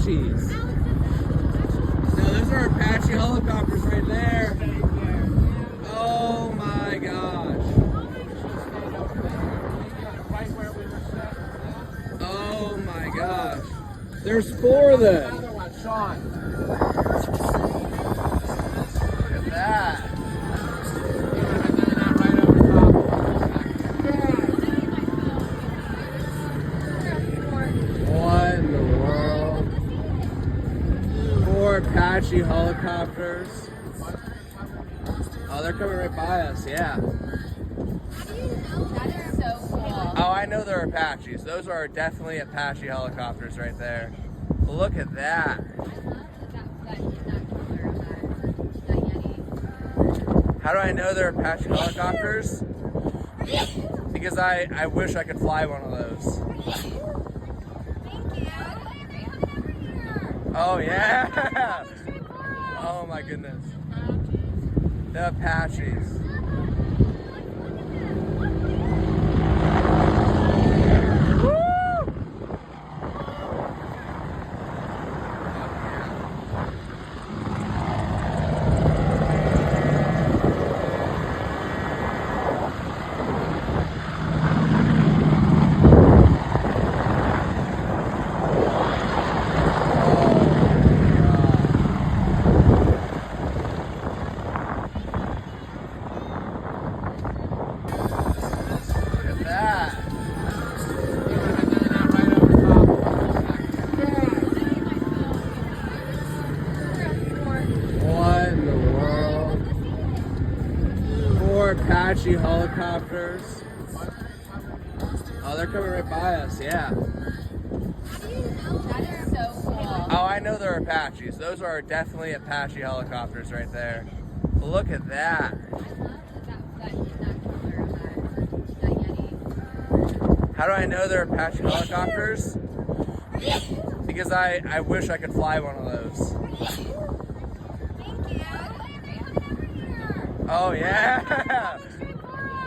Apaches. No, those are Apache helicopters right there. Oh my gosh. Oh my gosh. There's 4 of them. Look at that. What in the world? 4 Apache helicopters. Oh, they're coming right by us, yeah. That is so cool. Oh, I know they're Apaches. Those are definitely Apache helicopters right there. Look at that. How do I know they're Apache helicopters? Because I wish I could fly one of those. Oh yeah! Oh my goodness. The Apaches. What in the world? 4 Apache helicopters. Oh, they're coming right by us, yeah. That is so cool. Oh, I know they're Apaches. Those are definitely Apache helicopters right there. Look at that. How do I know they're Apache helicopters? Because I wish I could fly one of those. Oh yeah!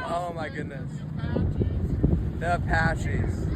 Oh my goodness. The Apaches.